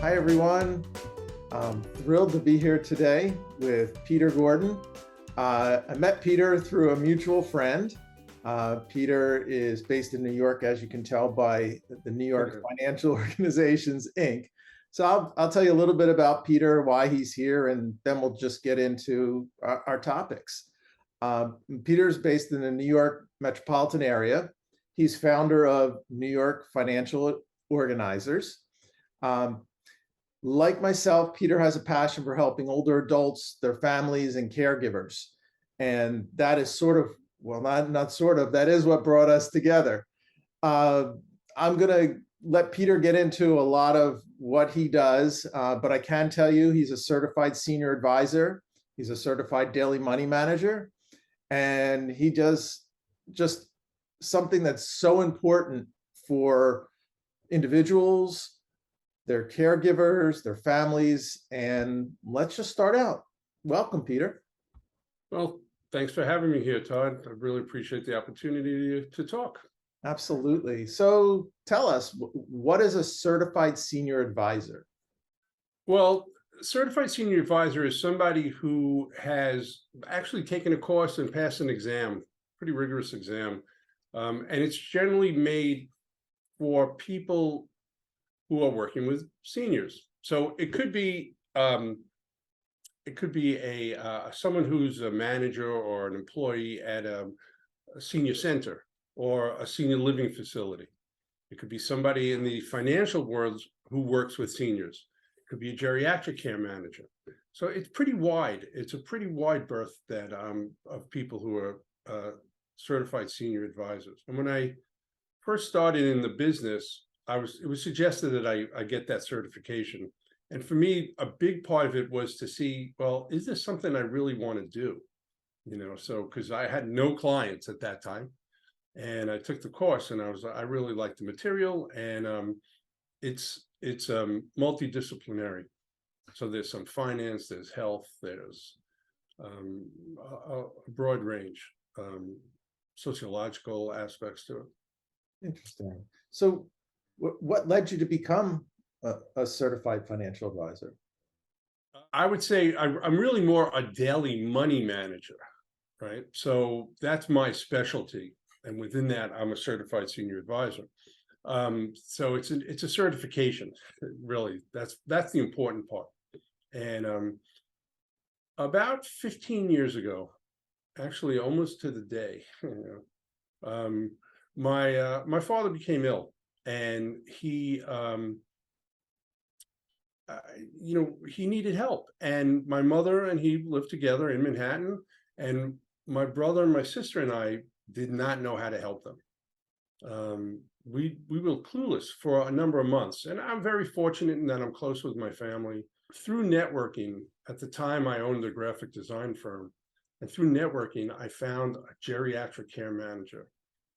Hi, everyone. I'm thrilled to be here today with Peter Gordon. I met Peter through a mutual friend. Peter is based in New York, as you can tell by the New York Financial Organizations, Inc. So I'll tell you a little bit about Peter, why he's here, and then we'll just get into our topics. Peter's based in the New York metropolitan area. He's founder of New York Financial Organizers. Like myself, Peter has a passion for helping older adults, their families, and caregivers. And that is sort of, well, not sort of, that is what brought us together. I'm going to let Peter get into a lot of what he does, but I can tell you he's a certified senior advisor. He's a certified daily money manager, and he does just something that's so important for individuals, their caregivers, their families, and let's just start out. Welcome, Peter. Well, thanks for having me here, Todd. I really appreciate the opportunity to talk. Absolutely. So tell us, what is a certified senior advisor? Well, certified senior advisor is somebody who has actually taken a course and passed an exam, pretty rigorous exam, and it's generally made for people who are working with seniors. So it could be someone who's a manager or an employee at a senior center or a senior living facility. It could be somebody in the financial world who works with seniors. It could be a geriatric care manager. So it's pretty wide. It's a pretty wide berth that of people who are certified senior advisors. And when I first started in the business, it was suggested that I get that certification. And for me, a big part of it was to see, well, is this something I really want to do? So because I had no clients at that time, and I took the course, and I really liked the material, and it's multidisciplinary. So there's some finance, there's health, there's a broad range, sociological aspects to it. Interesting. So what led you to become a certified financial advisor? I would say I'm really more a daily money manager, right? So that's my specialty. And within that, I'm a certified senior advisor. So it's a certification, really. That's the important part. And about 15 years ago, actually almost to the day, my father became ill, and he he needed help. And my mother and he lived together in Manhattan, and my brother and my sister and I did not know how to help them. We were clueless for a number of months, and I'm very fortunate in that I'm close with my family. Through networking, at the time I owned a graphic design firm, and through networking, I found a geriatric care manager.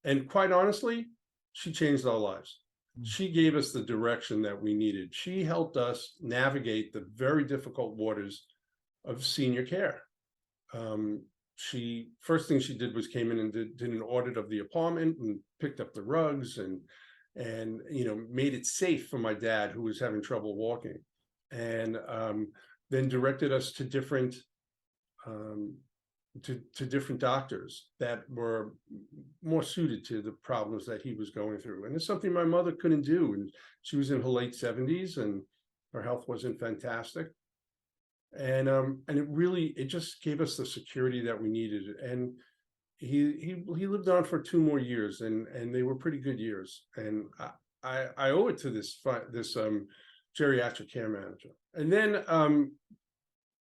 And quite honestly, she changed our lives. She gave us the direction that we needed. She helped us navigate the very difficult waters of senior care. First thing she did was came in and did an audit of the apartment and picked up the rugs and made it safe for my dad, who was having trouble walking, and then directed us to different different doctors that were more suited to the problems that he was going through. And it's something my mother couldn't do. And she was in her late 70s, and her health wasn't fantastic. And it just gave us the security that we needed. And he lived on for 2 more years, and they were pretty good years. And I owe it to this geriatric care manager. And then,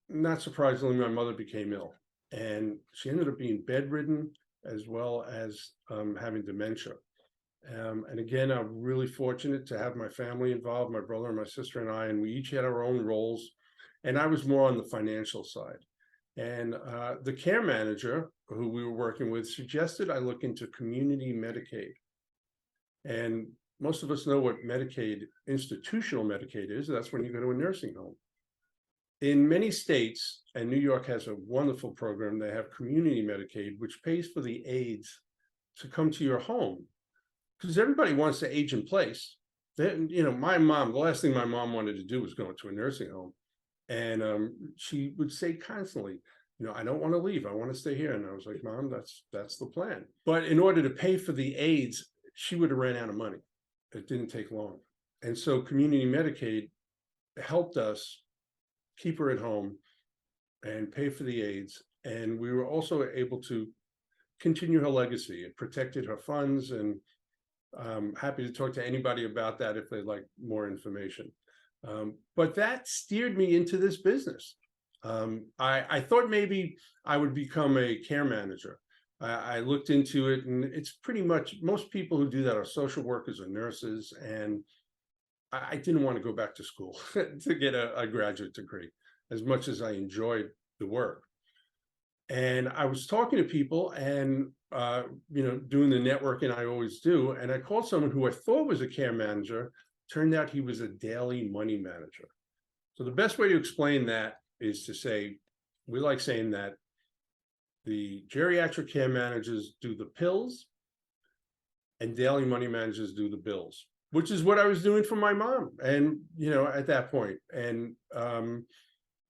not surprisingly, my mother became ill. And she ended up being bedridden, as well as having dementia. And again, I'm really fortunate to have my family involved, my brother and my sister and I, and we each had our own roles. And I was more on the financial side. And the care manager who we were working with suggested I look into community Medicaid. And most of us know what Medicaid, institutional Medicaid is. That's when you go to a nursing home. In many states, and New York has a wonderful program, they have community Medicaid, which pays for the aides to come to your home, because everybody wants to age in place. then, you know, my mom, the last thing my mom wanted to do was go into a nursing home. And she would say constantly, you know, I don't want to leave. I want to stay here. And I was like, Mom, that's the plan. But in order to pay for the aides, she would have ran out of money. It didn't take long. And so community Medicaid helped us keep her at home and pay for the aides. And we were also able to continue her legacy. It protected her funds, and I'm happy to talk to anybody about that if they'd like more information. But that steered me into this business. I thought maybe I would become a care manager. I looked into it, and it's pretty much, most people who do that are social workers or nurses. And I didn't want to go back to school to get a graduate degree, as much as I enjoyed the work. And I was talking to people and, you know, doing the networking I always do. And I called someone who I thought was a care manager. Turned out he was a daily money manager. So the best way to explain that is to say, we like saying that the geriatric care managers do the pills and daily money managers do the bills, which is what I was doing for my mom. And, you know, at that point, and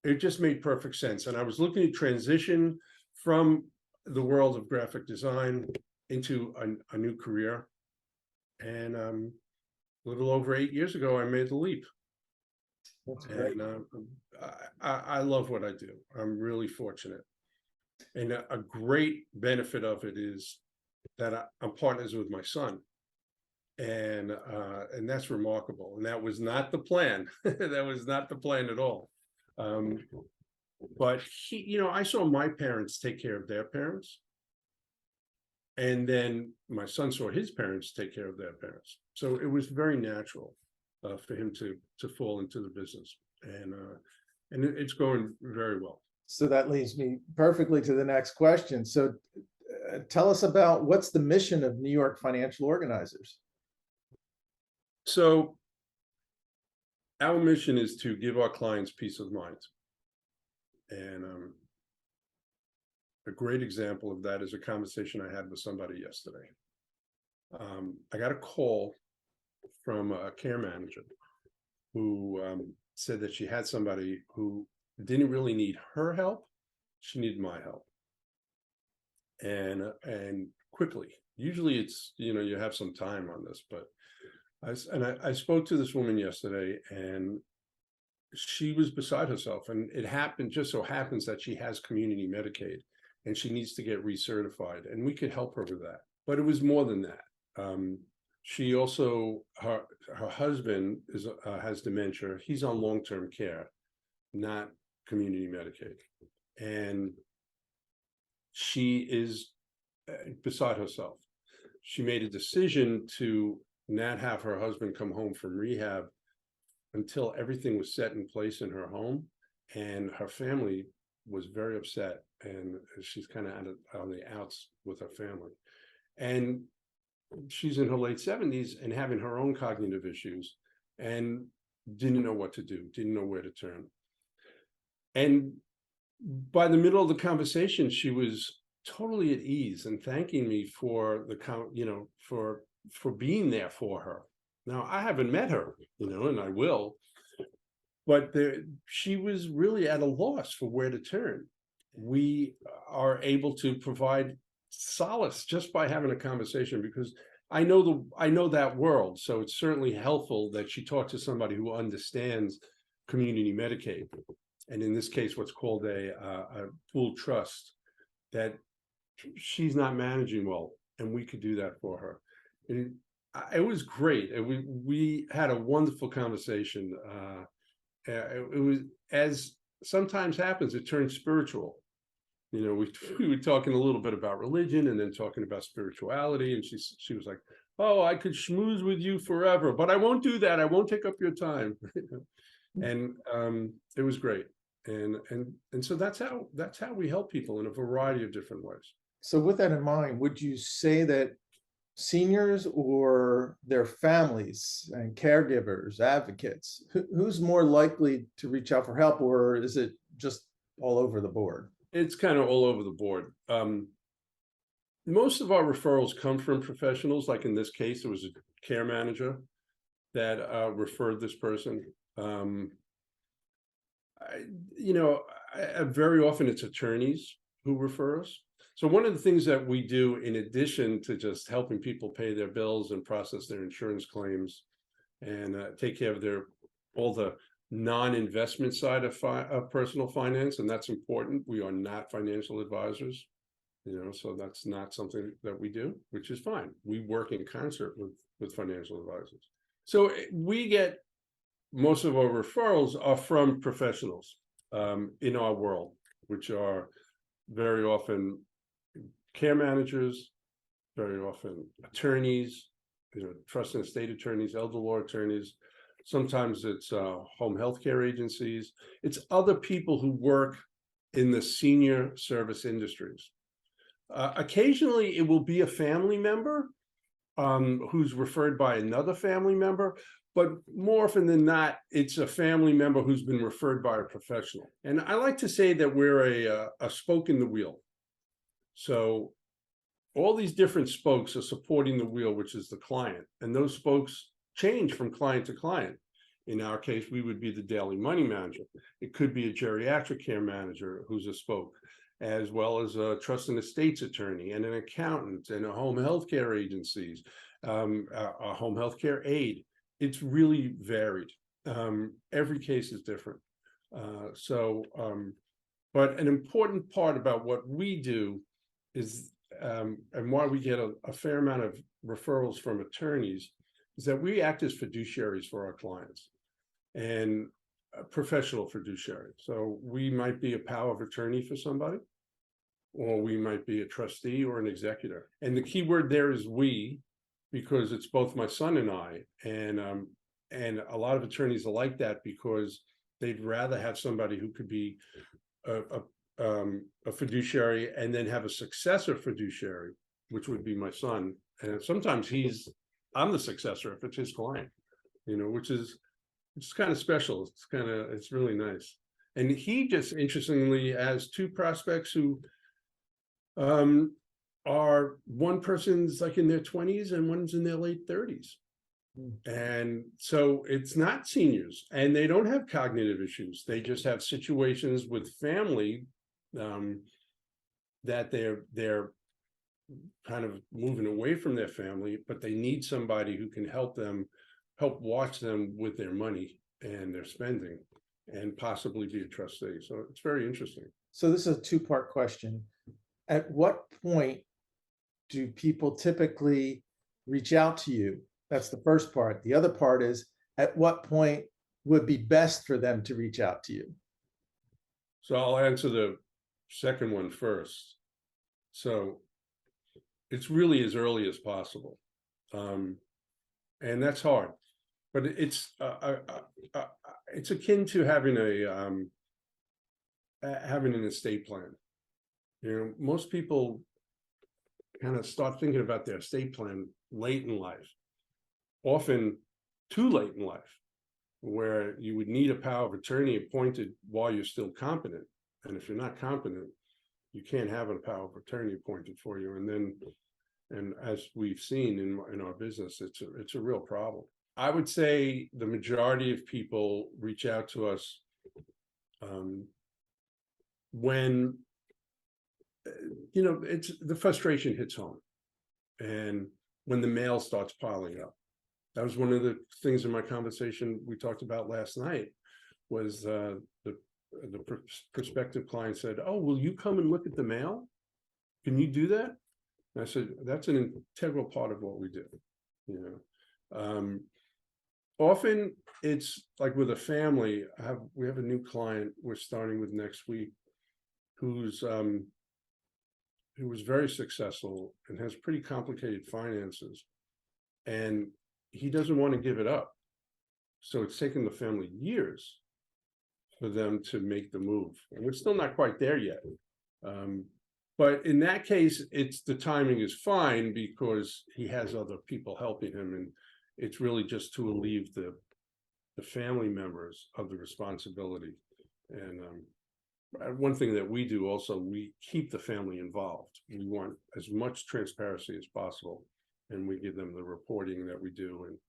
it just made perfect sense. And I was looking to transition from the world of graphic design into a new career. And a little over 8 years ago, I made the leap. That's great. And I love what I do. I'm really fortunate. And a great benefit of it is that I'm partners with my son. And that's remarkable. And that was not the plan. That was not the plan at all. But he, you know, I saw my parents take care of their parents. And then my son saw his parents take care of their parents. So it was very natural for him to fall into the business. And it's going very well. So that leads me perfectly to the next question. So tell us about, what's the mission of New York Financial Organizers? So our mission is to give our clients peace of mind. And a great example of that is a conversation I had with somebody yesterday. I got a call from a care manager who said that she had somebody who didn't really need her help. She needed my help. And quickly. Usually it's, you know, you have some time on this, but I spoke to this woman yesterday, and she was beside herself. And it happened, just so happens that she has community Medicaid and she needs to get recertified, and we could help her with that. But it was more than that. She also, her husband has dementia. He's on long-term care, not community Medicaid. And she is beside herself. She made a decision to not have her husband come home from rehab until everything was set in place in her home. And her family was very upset, and she's kind of on the outs with her family. And she's in her late 70s and having her own cognitive issues, and didn't know what to do, didn't know where to turn. And by the middle of the conversation, she was totally at ease and thanking me for the, you know, for being there for her. Now, I haven't met her, you know, and I will, but she was really at a loss for where to turn. We are able to provide solace just by having a conversation, because I know that world. So it's certainly helpful that she talked to somebody who understands community Medicaid, and in this case, what's called a pooled trust, that she's not managing well, and we could do that for her. And it was great. We had a wonderful conversation. It was, as sometimes happens, it turned spiritual. You know, we were talking a little bit about religion, and then talking about spirituality. And she was like, "Oh, I could schmooze with you forever, but I won't do that. I won't take up your time." And it was great. And so that's how we help people in a variety of different ways. So with that in mind, would you say that seniors or their families and caregivers, advocates, who's more likely to reach out for help, or is it just all over the board? It's kind of all over the board. Most of our referrals come from professionals. Like in this case, it was a care manager. that referred this person. Very often it's attorneys who refer us. So one of the things that we do, in addition to just helping people pay their bills and process their insurance claims and take care of all the non-investment side of personal finance, and that's important. We are not financial advisors, so that's not something that we do, which is fine. We work in concert with financial advisors. So we get, most of our referrals are from professionals in our world, which are very often care managers, very often attorneys, trust and estate attorneys, elder law attorneys. Sometimes it's home health care agencies. It's other people who work in the senior service industries. Occasionally, it will be a family member who's referred by another family member, but more often than not, it's a family member who's been referred by a professional. And I like to say that we're a spoke in the wheel. So all these different spokes are supporting the wheel, which is the client. And those spokes change from client to client. In our case, we would be the daily money manager. It could be a geriatric care manager who's a spoke, as well as a trust and estates attorney and an accountant and a home health care agencies, a home health care aide. It's really varied. Every case is different. But an important part about what we do is, and why we get a fair amount of referrals from attorneys, is that we act as fiduciaries for our clients, and a professional fiduciary. So we might be a power of attorney for somebody, or we might be a trustee or an executor. And the key word there is we, because it's both my son and I, and a lot of attorneys are like that because they'd rather have somebody who could be a fiduciary and then have a successor fiduciary, which would be my son. And sometimes I'm the successor if it's his client, which is kind of special. It's really nice. And he just interestingly has two prospects who are, one person's like in their 20s and one's in their late 30s. And so it's not seniors, and they don't have cognitive issues. They just have situations with family that they're kind of moving away from their family, but they need somebody who can help watch them with their money and their spending, and possibly be a trustee. So it's very interesting. So this is a two-part question. At what point do people typically reach out to you? That's the first part. The other part is, at what point would be best for them to reach out to you? So I'll answer the second one first. So it's really as early as possible. And that's hard, but it's akin to having an estate plan. Most people kind of start thinking about their estate plan late in life, often too late in life, where you would need a power of attorney appointed while you're still competent. And if you're not competent, you can't have a power of attorney appointed for you. And as we've seen in our business, it's a real problem. I would say the majority of people reach out to us when it's the frustration hits home, and when the mail starts piling up. That was one of the things in my conversation we talked about last night, was the prospective client said, "Oh, will you come and look at the mail? Can you do that?" And I said, "That's an integral part of what we do." Often it's like with a family. We have a new client we're starting with next week, who was very successful and has pretty complicated finances, and he doesn't want to give it up. So it's taken the family years for them to make the move, and we're still not quite there yet. But in that case, the timing is fine because he has other people helping him, and it's really just to relieve the family members of the responsibility. And one thing that we do also, we keep the family involved. We want as much transparency as possible, and we give them the reporting that we do. And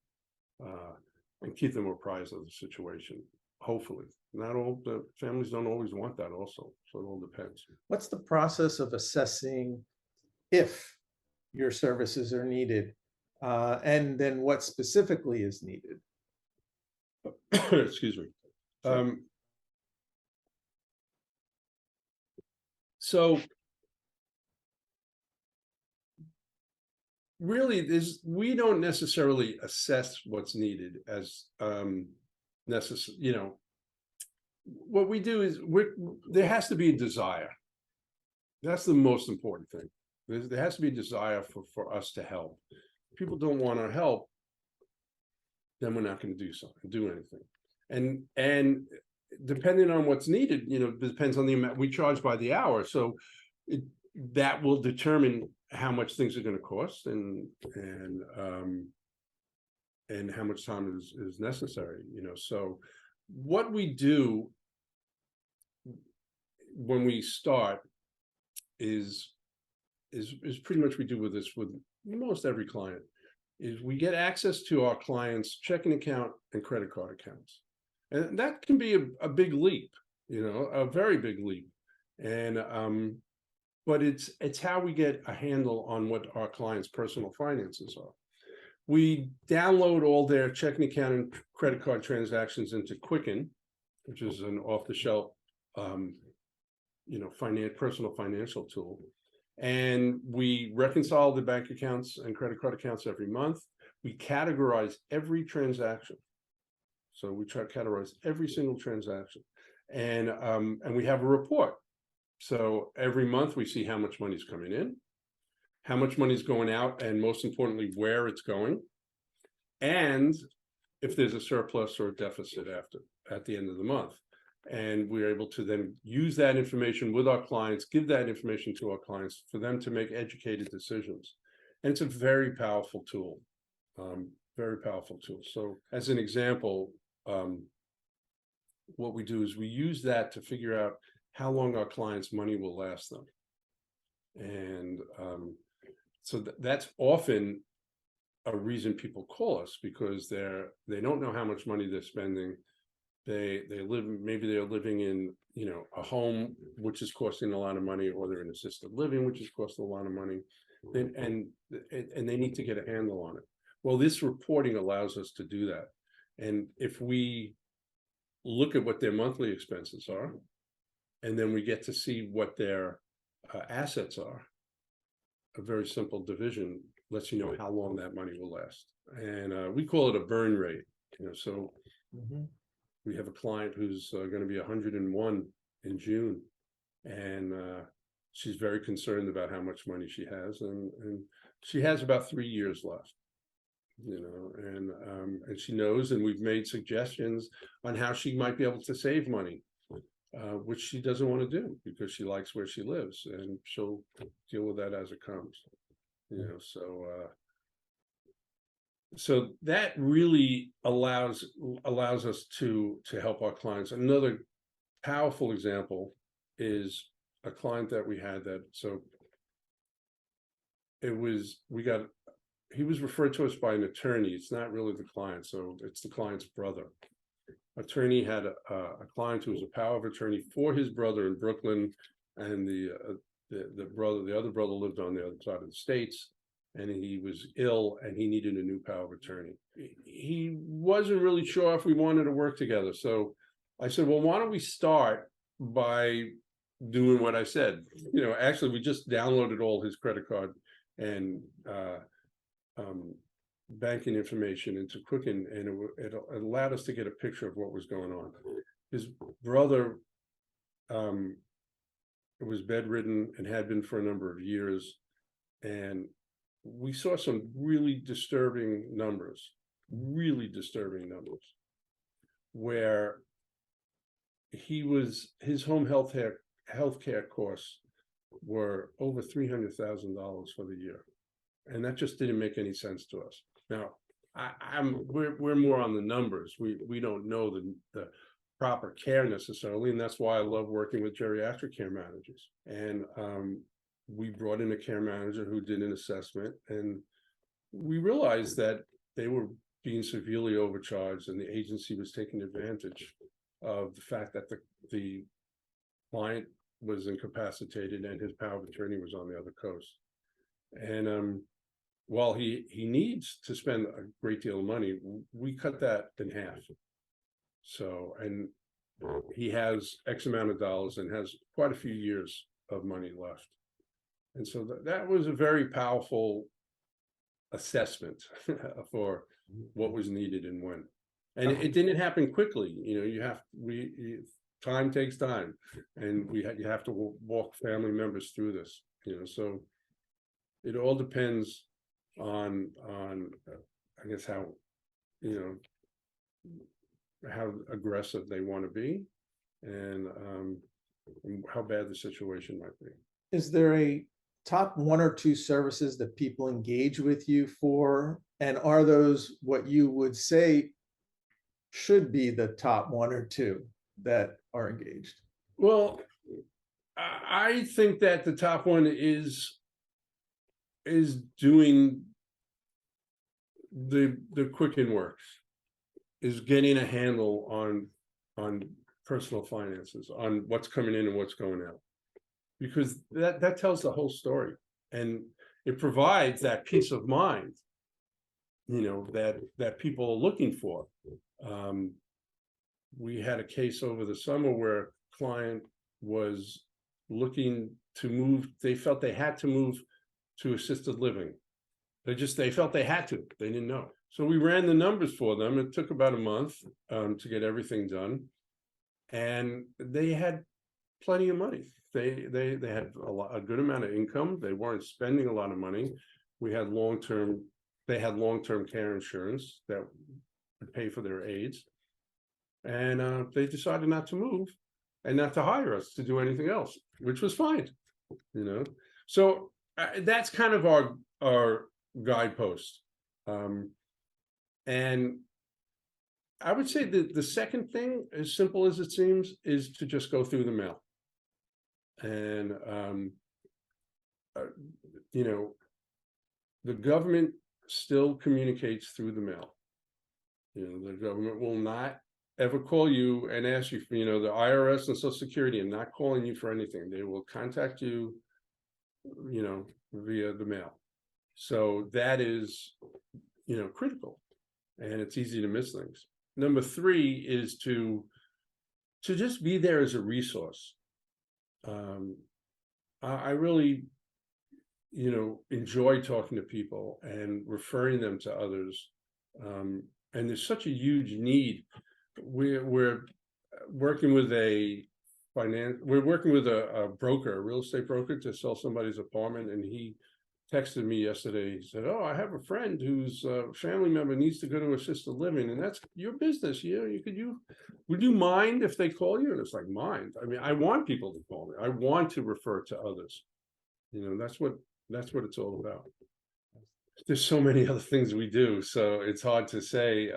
and keep them apprised of the situation. Hopefully, not all the families don't always want that also, so it all depends. What's the process of assessing if your services are needed? And then what specifically is needed? Excuse me. Sure. So really, we don't necessarily assess what's needed as necessary. You know, what we do is there has to be a desire. That's the most important thing. There has to be a desire for us to help. If people don't want our help, then we're not going to do anything. And depending on what's needed, you know, depends on the amount we charge by the hour. So that will determine how much things are going to cost and how much time is necessary, you know. So what we do when we start is pretty much we do with this with almost every client, is we get access to our clients' checking account and credit card accounts. And that can be a big leap, you know, a very big leap. And but it's how we get a handle on what our clients' personal finances are. We download all their checking account and credit card transactions into Quicken, which is an off-the-shelf, you know, personal financial tool. And we reconcile the bank accounts and credit card accounts every month. We categorize every transaction. So we try to categorize every single transaction. And we have a report. So every month we see how much money is coming in, how much money is going out, and most importantly, where it's going, and if there's a surplus or a deficit at the end of the month. And we're able to then use that information with our clients, give that information to our clients for them to make educated decisions. And it's a very powerful tool, very powerful tool. So as an example, what we do is we use that to figure out how long our clients' money will last them. And so that's often a reason people call us, because they don't know how much money they're spending. Maybe they're living in, you know, a home which is costing a lot of money, or they're in assisted living which is costing a lot of money, and they need to get a handle on it. Well, this reporting allows us to do that. And if we look at what their monthly expenses are, and then we get to see what their assets are, a very simple division lets you know how long that money will last. And we call it a burn rate, you know. So we have a client who's going to be 101 in June, and she's very concerned about how much money she has, and she has about 3 years left, you know, and she knows, and we've made suggestions on how she might be able to save money, which she doesn't want to do because she likes where she lives, and she'll deal with that as it comes, you know. So that really allows us to help our clients. Another powerful example is a client that we had that, so he was referred to us by an attorney. It's not really the client, so it's the client's brother. Attorney had a client who was a power of attorney for his brother in Brooklyn, and the other brother lived on the other side of the states, and he was ill and he needed a new power of attorney. He wasn't really sure if we wanted to work together. So I said, well, why don't we start by doing what I said? You know, actually, we just downloaded all his credit card and banking information into Quicken, and it allowed us to get a picture of what was going on. His brother was bedridden and had been for a number of years, and we saw some really disturbing numbers, where his home healthcare costs were over $300,000 for the year, and that just didn't make any sense to us. Now, we're more on the numbers. We don't know the proper care necessarily, and that's why I love working with geriatric care managers. And we brought in a care manager who did an assessment, and we realized that they were being severely overcharged, and the agency was taking advantage of the fact that the client was incapacitated and his power of attorney was on the other coast. And while he needs to spend a great deal of money, we cut that in half. So, and he has X amount of dollars and has quite a few years of money left. And so that was a very powerful assessment for what was needed and when. And it didn't happen quickly. You know, time takes time, and you have to walk family members through this, you know, so it all depends on I guess how, you know, how aggressive they want to be, and how bad the situation might be. Is there a top 1 or 2 services that people engage with you for? And are those what you would say should be the top 1 or 2 that are engaged? Well, I think that the top one is doing the Quicken works, is getting a handle on personal finances, on what's coming in and what's going out, because that tells the whole story, and it provides that peace of mind, you know, that people are looking for. We had a case over the summer where a client was looking to move. They felt they had to move to assisted living. They felt they had to. They didn't know. So we ran the numbers for them. It took about a month to get everything done, and they had plenty of money. They had a good amount of income. They weren't spending a lot of money. They had long-term care insurance that would pay for their aides. And they decided not to move and not to hire us to do anything else, which was fine, you know. So that's kind of our guidepost. And I would say that the second thing, as simple as it seems, is to just go through the mail. And you know, the government still communicates through the mail. You know, the government will not ever call you and ask you for, you know, the IRS and Social Security are not calling you for anything. They will contact you, you know, via the mail. So that is, you know, critical, and it's easy to miss things. Number 3 is to just be there as a resource. I really, you know, enjoy talking to people and referring them to others. And there's such a huge need. We're working with a broker, a real estate broker, to sell somebody's apartment, and he texted me yesterday. He said, "Oh, I have a friend whose family member needs to go to assisted living, and that's your business. Would you mind if they call you?" And it's like, mind? I mean, I want people to call me. I want to refer to others. You know, that's what it's all about. There's so many other things we do, so it's hard to say.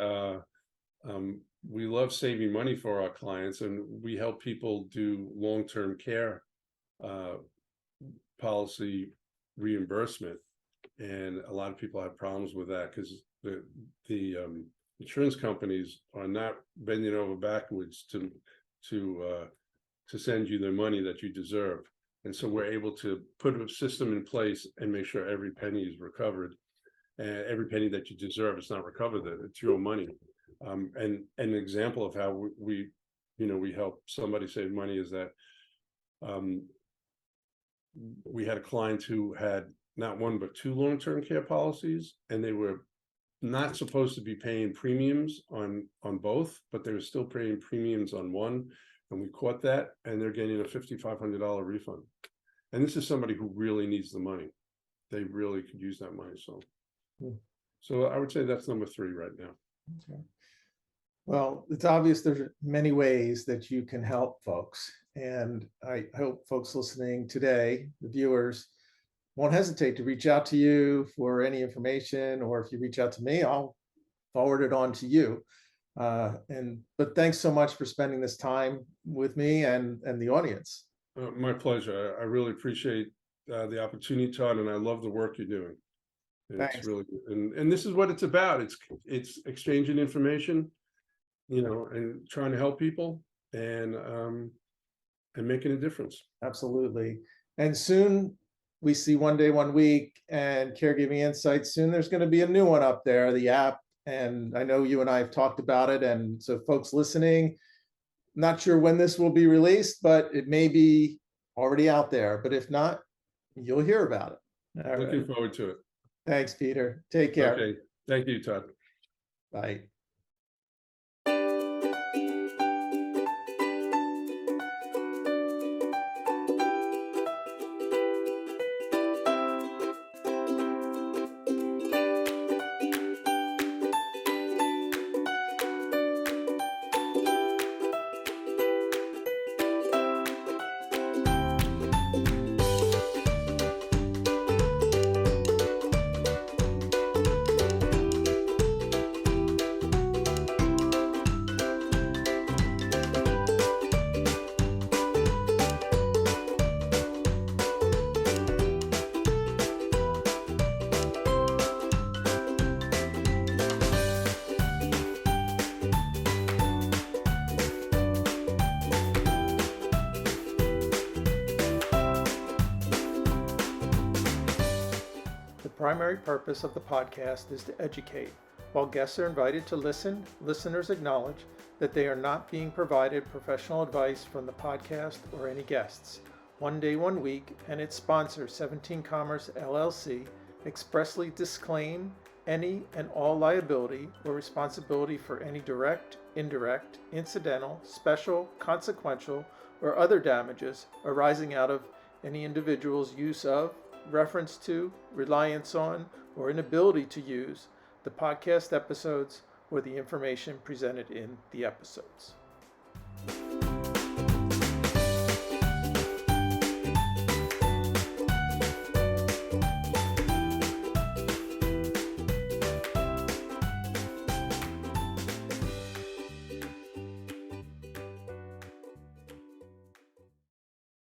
We love saving money for our clients, and we help people do long-term care policy reimbursement. And a lot of people have problems with that because the insurance companies are not bending over backwards to send you the money that you deserve. And so we're able to put a system in place and make sure every penny is recovered, and every penny that you deserve is not recovered. That it's your money. And an example of how we help somebody save money is that we had a client who had not 1 but 2 long-term care policies, and they were not supposed to be paying premiums on both, but they were still paying premiums on one, and we caught that, and they're getting a $5,500 refund. And this is somebody who really needs the money. They really could use that money. So I would say that's number 3 right now. Okay. Well, it's obvious there's many ways that you can help folks. And I hope folks listening today, the viewers, won't hesitate to reach out to you for any information, or if you reach out to me, I'll forward it on to you. But thanks so much for spending this time with me and the audience. My pleasure. I really appreciate the opportunity, Todd, and I love the work you're doing. It's Thanks. really good. And this is what it's about. It's exchanging information, and trying to help people and making a difference. Absolutely. And soon we see One Day, 1 Week and Caregiving Insights. Soon there's going to be a new one up there, the app. And I know you and I have talked about it. And so folks listening, not sure when this will be released, but it may be already out there. But if not, you'll hear about it. All Looking right. forward to it. Thanks, Peter. Take care. Okay. Thank you, Todd. Bye. The primary purpose of the podcast is to educate. While guests are invited to listen, listeners acknowledge that they are not being provided professional advice from the podcast or any guests. One Day, 1 Week and its sponsor, 17 Commerce LLC, expressly disclaim any and all liability or responsibility for any direct, indirect, incidental, special, consequential, or other damages arising out of any individual's use of, reference to, reliance on, or inability to use the podcast episodes or the information presented in the episodes.